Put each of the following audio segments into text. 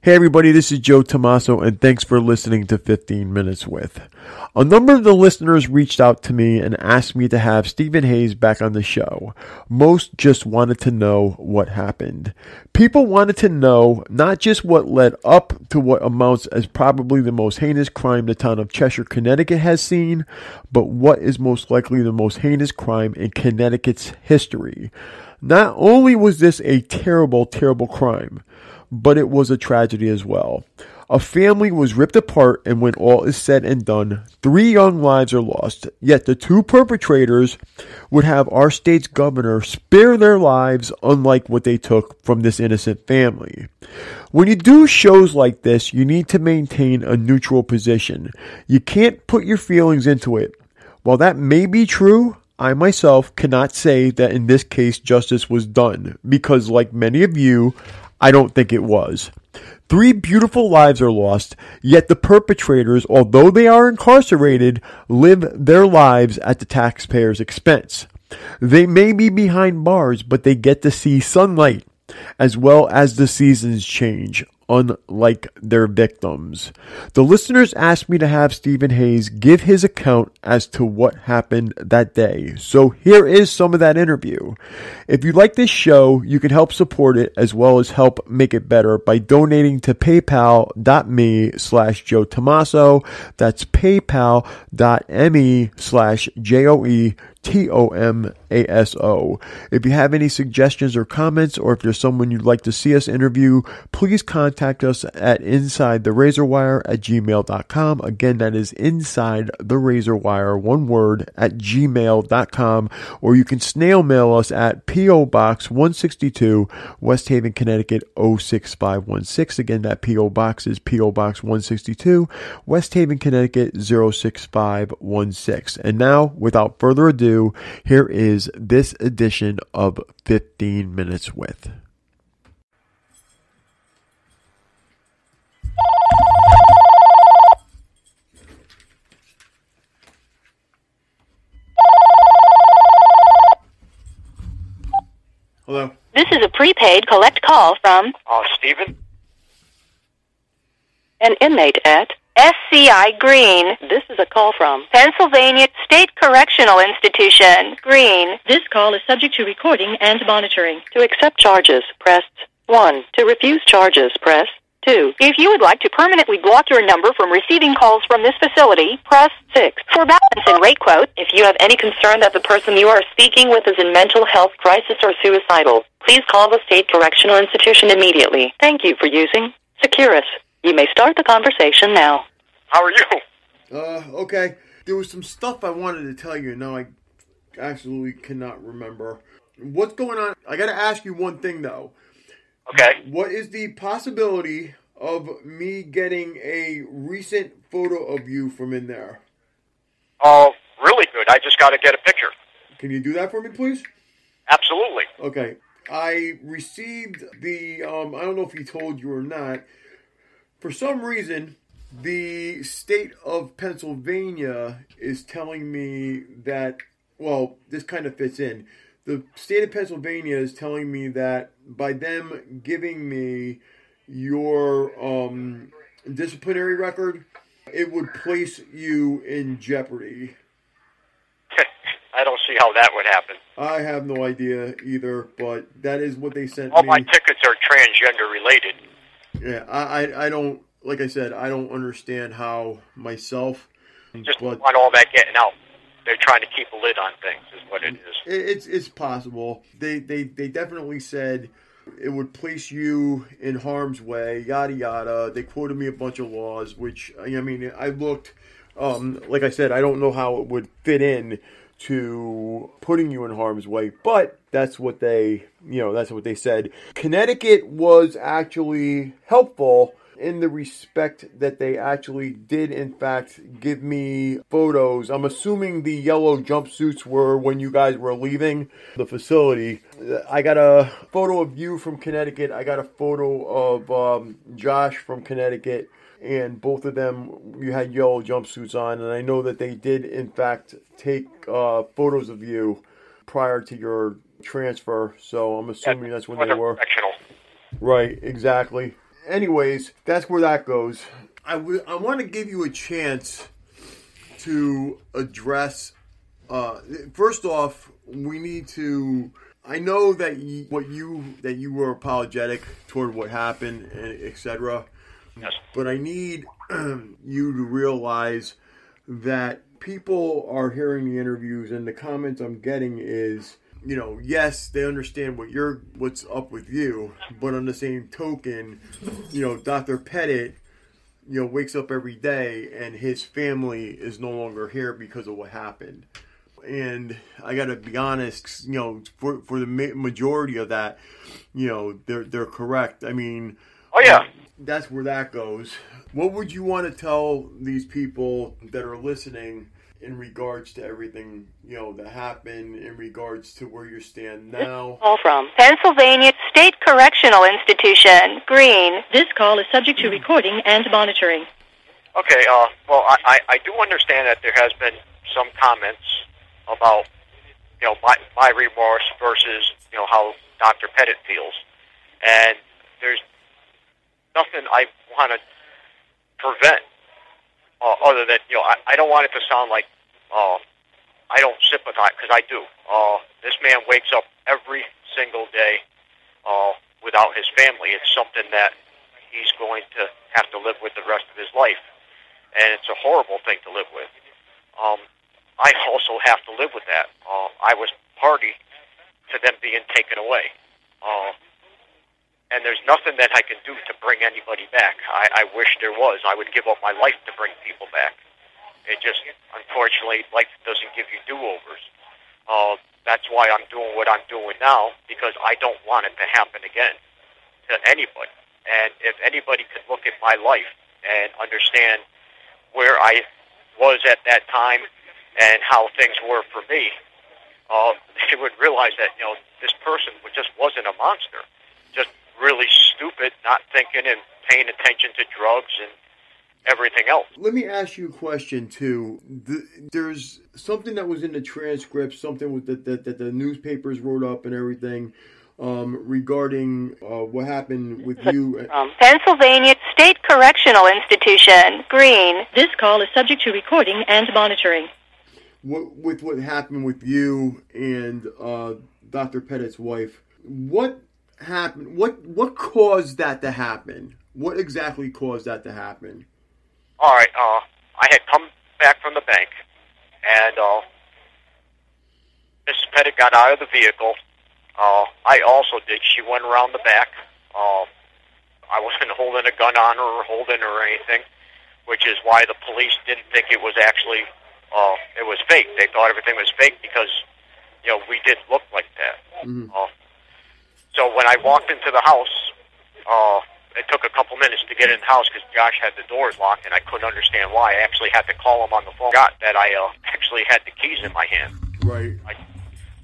Hey everybody, this is Joe Tommaso, and thanks for listening to 15 Minutes With. A number of the listeners reached out to me and asked me to have Stephen Hayes back on the show. Most just wanted to know what happened. People wanted to know not just what led up to what amounts as probably the most heinous crime the town of Cheshire, Connecticut has seen, but what is most likely the most heinous crime in Connecticut's history. Not only was this a terrible, terrible crime, but it was a tragedy as well. A family was ripped apart, and when all is said and done, 3 young lives are lost. Yet the 2 perpetrators would have our state's governor spare their lives, unlike what they took from this innocent family. When you do shows like this, you need to maintain a neutral position. You can't put your feelings into it. While that may be true, I myself cannot say that in this case justice was done, because like many of you, I don't think it was. 3 beautiful lives are lost, yet the perpetrators, although they are incarcerated, live their lives at the taxpayer's expense. They may be behind bars, but they get to see sunlight, as well as the seasons change, unlike their victims. The listeners asked me to have Stephen Hayes give his account as to what happened that day. So here is some of that interview. If you like this show, you can help support it as well as help make it better by donating to paypal.me/Joe Tommaso. That's paypal.me/JoeTomaso. If you have any suggestions or comments, or if there's someone you'd like to see us interview, please contact us at insidetherazorwire@gmail.com. Again, that is insidetherazorwire, one word, @gmail.com. Or you can snail mail us at P.O. Box 162, West Haven, Connecticut 06516. Again, that P.O. Box is P.O. Box 162, West Haven, Connecticut 06516. And now, without further ado, here is this edition of 15 Minutes With. Hello. This is a prepaid collect call from Stephen? an inmate at SCI Green. This is a call from Pennsylvania State Correctional Institution, Green. This call is subject to recording and monitoring. To accept charges, press 1. To refuse charges, press 2. If you would like to permanently block your number from receiving calls from this facility, press 6. For balance and rate quote, if you have any concern that the person you are speaking with is in mental health crisis or suicidal, please call the State Correctional Institution immediately. Thank you for using Securus. You may start the conversation now. How are you? Okay. There was some stuff I wanted to tell you, and now I absolutely cannot remember. What's going on? I got to ask you one thing, though. Okay. What is the possibility of me getting a recent photo of you from in there? Oh, really good. I just got to get a picture. Can you do that for me, please? Absolutely. Okay. I received the, I don't know if he told you or not. For some reason, the state of Pennsylvania is telling me that, well, this kind of fits in. The state of Pennsylvania is telling me that by them giving me your disciplinary record, it would place you in jeopardy. I don't see how that would happen. I have no idea either, but that is what they sent All me. my tickets are transgender related. Yeah, I don't, like I said, I don't understand how myself. Just but want all that getting out. They're trying to keep a lid on things, is what it is. It's possible. They definitely said it would place you in harm's way, yada yada. They quoted me a bunch of laws, which I mean, I looked. Like I said, I don't know how it would fit in to putting you in harm's way, but that's what they said. Connecticut was actually helpful in the respect that they actually did, in fact, give me photos. I'm assuming the yellow jumpsuits were when you guys were leaving the facility. I got a photo of you from Connecticut. I got a photo of Josh from Connecticut. And both of them, you had yellow jumpsuits on. And I know that they did, in fact, take photos of you prior to your transfer. So I'm assuming that's when they were. Correctional. Right, exactly. anyways, that's where that goes. I want to give you a chance to address. First off, we need to. I know that you were apologetic toward what happened, etc. Yes. But I need you to realize that people are hearing the interviews, and the comments I'm getting is, yes, they understand what's up with you, but on the same token, Dr. Pettit, wakes up every day and his family is no longer here because of what happened. And I got to be honest, for the majority of that, they're correct. I mean, oh yeah, that's where that goes. What would you want to tell these people that are listening in regards to everything, that happened, in regards to where you stand now? Call from Pennsylvania State Correctional Institution, Green. This call is subject to recording and monitoring. Okay, well, I do understand that there has been some comments about, my remorse versus, how Dr. Pettit feels. And there's nothing I want to prevent other than, I don't want it to sound like, I don't sympathize, because I do. This man wakes up every single day without his family. It's something that he's going to have to live with the rest of his life. And it's a horrible thing to live with. I also have to live with that. I was party to them being taken away. And there's nothing that I can do to bring anybody back. I wish there was. I would give up my life to bring people back. It just, unfortunately, life doesn't give you do-overs. That's why I'm doing what I'm doing now, because I don't want it to happen again to anybody. And if anybody could look at my life and understand where I was at that time and how things were for me, they would realize that, this person just wasn't a monster. Just really stupid, not thinking and paying attention to drugs and everything else. Let me ask you a question, too. There's something that was in the transcript, something that the newspapers wrote up and everything, regarding what happened with you. Pennsylvania State Correctional Institution, Green. This call is subject to recording and monitoring. With what happened with you and Dr. Pettit's wife, what happened? What caused that to happen? What exactly caused that to happen? All right, I had come back from the bank, and Mrs. Pettit got out of the vehicle. I also did. She went around the back. I wasn't holding a gun on her or holding her or anything, which is why the police didn't think it was actually, it was fake. They thought everything was fake because, we didn't look like that. Mm-hmm. So when I walked into the house, it took a couple minutes to get in the house because Josh had the doors locked, and I couldn't understand why. I actually had to call him on the phone. Got that I actually had the keys in my hand. Right. I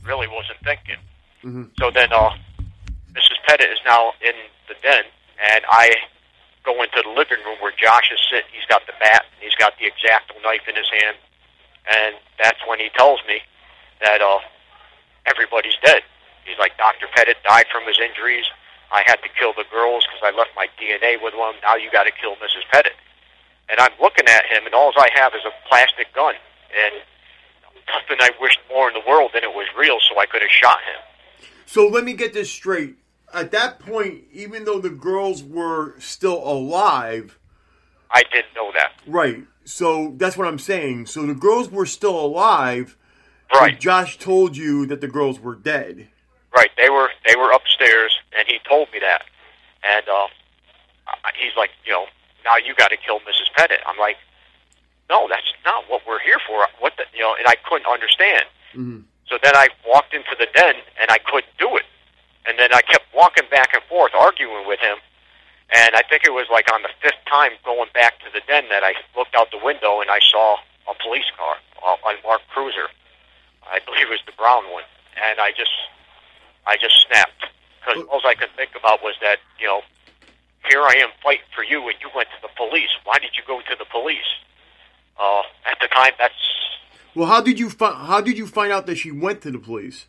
really wasn't thinking. Mm-hmm. So then Mrs. Pettit is now in the den, and I go into the living room where Josh is sitting. He's got the bat, and he's got the X-Acto knife in his hand, and that's when he tells me that everybody's dead. He's like, Dr. Pettit died from his injuries. I had to kill the girls because I left my DNA with them. Now you got to kill Mrs. Pettit. And I'm looking at him, and all I have is a plastic gun. And nothing I wished more in the world than it was real, so I could have shot him. So let me get this straight. At that point, even though the girls were still alive... I didn't know that. Right. So that's what I'm saying. So the girls were still alive. Right. Josh told you that the girls were dead. Right, they were upstairs, and he told me that. And he's like, now you got to kill Mrs. Pettit. I'm like, no, that's not what we're here for. What the, and I couldn't understand. Mm-hmm. So then I walked into the den, and I couldn't do it. And then I kept walking back and forth, arguing with him. And I think it was like on the fifth time going back to the den that I looked out the window, and I saw a police car, an unmarked cruiser. I believe it was the brown one. And I just snapped, because all I could think about was that, here I am fighting for you, and you went to the police. Why did you go to the police? At the time, that's... Well, how did you find out that she went to the police?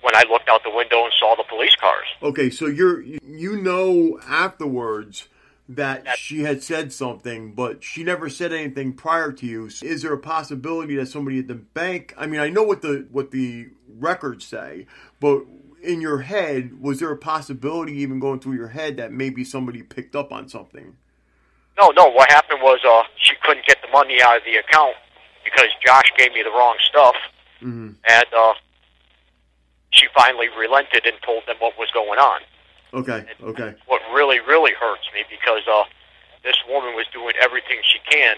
when I looked out the window and saw the police cars. Okay, so you know afterwards that she had said something, but she never said anything prior to you. Is there a possibility that somebody at the bank? I mean, I know what the records say, but in your head, was there a possibility even going through your head that maybe somebody picked up on something? No. What happened was she couldn't get the money out of the account because Josh gave me the wrong stuff, and she finally relented and told them what was going on. Okay. What really, really hurts me because this woman was doing everything she can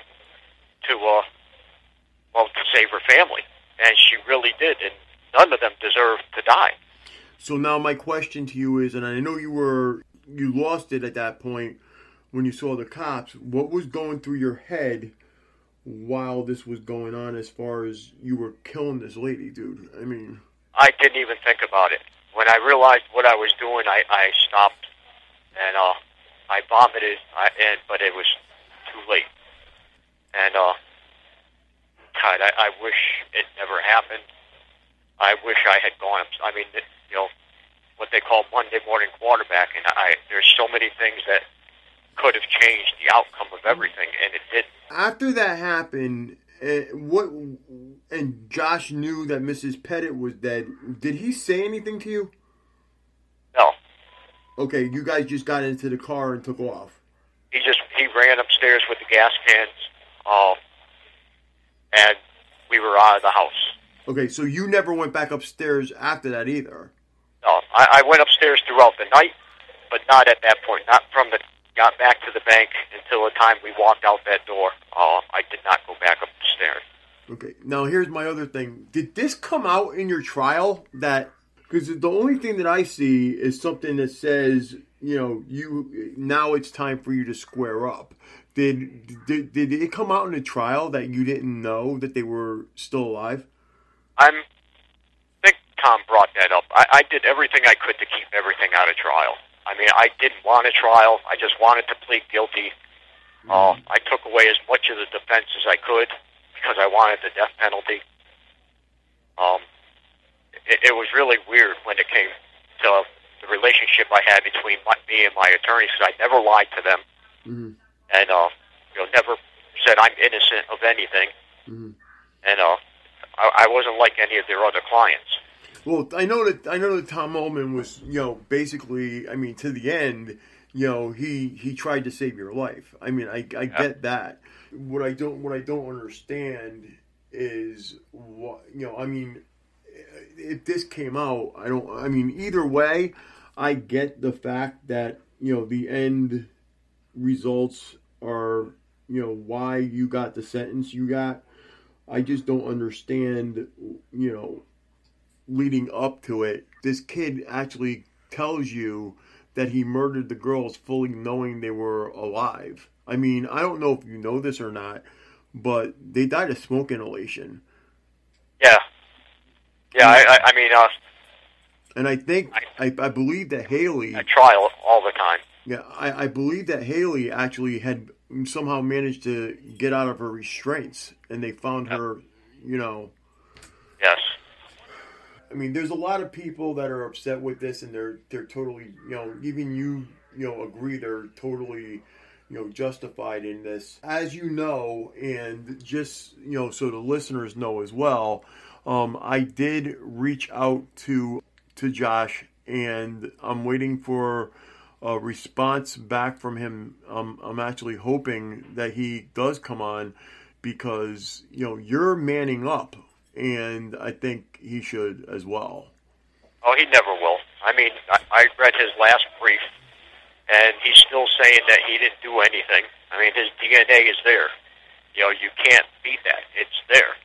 to save her family, and she really did, and none of them deserved to die. So now my question to you is, and I know you lost it at that point when you saw the cops. What was going through your head while this was going on, as far as you were killing this lady, dude? I mean, I didn't even think about it. When I realized what I was doing, I stopped, and I vomited, but it was too late. And, God, I wish it never happened. I wish I had gone. I mean, what they call Monday morning quarterbacking. There's so many things that could have changed the outcome of everything, and it didn't. After that happened, and Josh knew that Mrs. Pettit was dead, did he say anything to you? No. Okay, you guys just got into the car and took off. He ran upstairs with the gas cans, and we were out of the house. Okay, so you never went back upstairs after that either? No, I went upstairs throughout the night, but not at that point. Not got back to the bank until the time we walked out that door. I did not go back up the stairs. Okay, now here's my other thing. Did this come out in your trial? Because the only thing that I see is something that says, now it's time for you to square up. Did it come out in the trial that you didn't know that they were still alive? I think Tom brought that up. I did everything I could to keep everything out of trial. I mean, I didn't want a trial. I just wanted to plead guilty. I took away as much of the defense as I could because I wanted the death penalty. It was really weird when it came to the relationship I had between me and my attorneys, because I never lied to them, and never said I'm innocent of anything, and I wasn't like any of their other clients. Well, I know that Tom Ullman was, basically, I mean, to the end, he tried to save your life. I mean, I get that. What I don't understand is what, I mean, if this came out, either way, I get the fact that, the end results are, why you got the sentence you got. I just don't understand, leading up to it, this kid actually tells you that he murdered the girls fully knowing they were alive. I mean, I don't know if you know this or not, but they died of smoke inhalation. Yeah. I mean, and I think, I believe that Haley... I try all the time. Yeah, I believe that Haley actually had somehow managed to get out of her restraints, and they found her, Yes. I mean, there's a lot of people that are upset with this, and they're totally, even you agree they're totally, justified in this. As you know, and just, so the listeners know as well, I did reach out to Josh, and I'm waiting for a response back from him. I'm actually hoping that he does come on, because, you're manning up, and I think he should as well. Oh, he never will. I mean, I read his last brief, and he's still saying that he didn't do anything. I mean, his DNA is there. You can't beat that. It's there.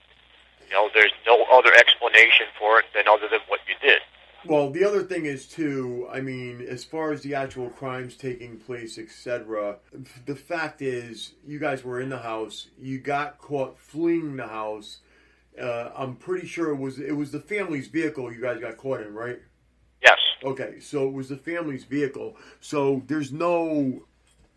There's no other explanation for it other than what you did. Well, the other thing is, too, I mean, as far as the actual crimes taking place, etc., the fact is, you guys were in the house. You got caught fleeing the house. I'm pretty sure it was the family's vehicle you guys got caught in, right? Yes. Okay, so it was the family's vehicle. So there's no,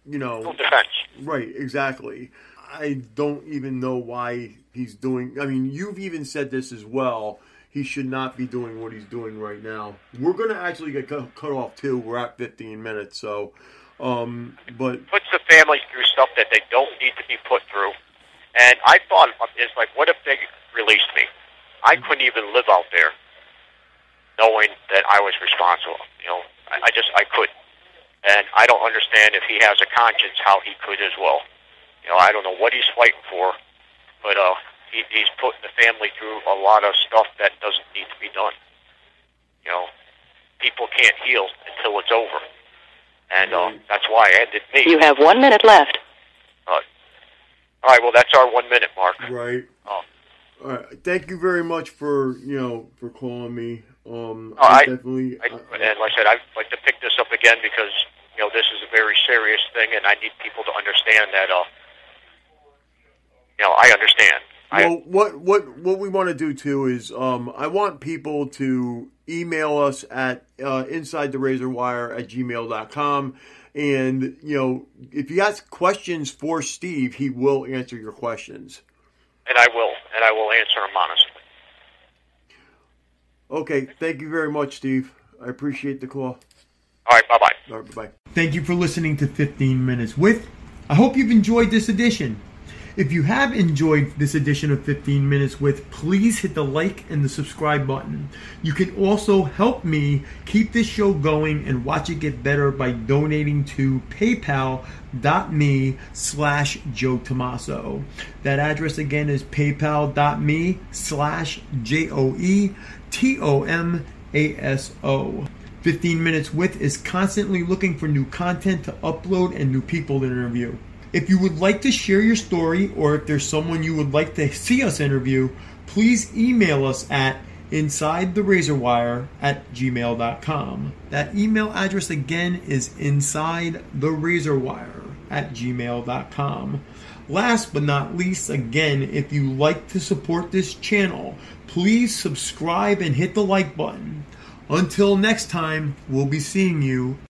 no defense. Right, exactly. I don't even know why he's doing... I mean, you've even said this as well. he should not be doing what he's doing right now. We're going to actually get cut off, too. We're at 15 minutes, so... but puts the family through stuff that they don't need to be put through. And I thought, it's like, what if they released me? I couldn't even live out there knowing that I was responsible. You know, I couldn't. And I don't understand if he has a conscience how he could as well. You know, I don't know what he's fighting for, but he's putting the family through a lot of stuff that doesn't need to be done. You know, people can't heal until it's over. And that's why it ended me. You have 1 minute left. All right, well, that's our 1 minute mark. Right. All right. Thank you very much for calling me. And like I said, I'd like to pick this up again because, you know, this is a very serious thing, and I need people to understand that, you know, I understand. Well, what we want to do, too, is I want people to email us at insidetherazorwire@gmail.com. And, you know, if you got questions for Steve, he will answer your questions. And I will answer them honestly. Okay, thank you very much, Steve. I appreciate the call. All right, bye-bye. All right, bye-bye. Thank you for listening to 15 Minutes With. I hope you've enjoyed this edition. If you have enjoyed this edition of 15 Minutes With, please hit the like and the subscribe button. You can also help me keep this show going and watch it get better by donating to paypal.me/Joe Tomaso. That address again is paypal.me/JoeTomaso. 15 Minutes With is constantly looking for new content to upload and new people to interview. If you would like to share your story, or if there's someone you would like to see us interview, please email us at insidetherazorwire@gmail.com. That email address again is insidetherazorwire@gmail.com. Last but not least, again, if you like to support this channel, please subscribe and hit the like button. Until next time, we'll be seeing you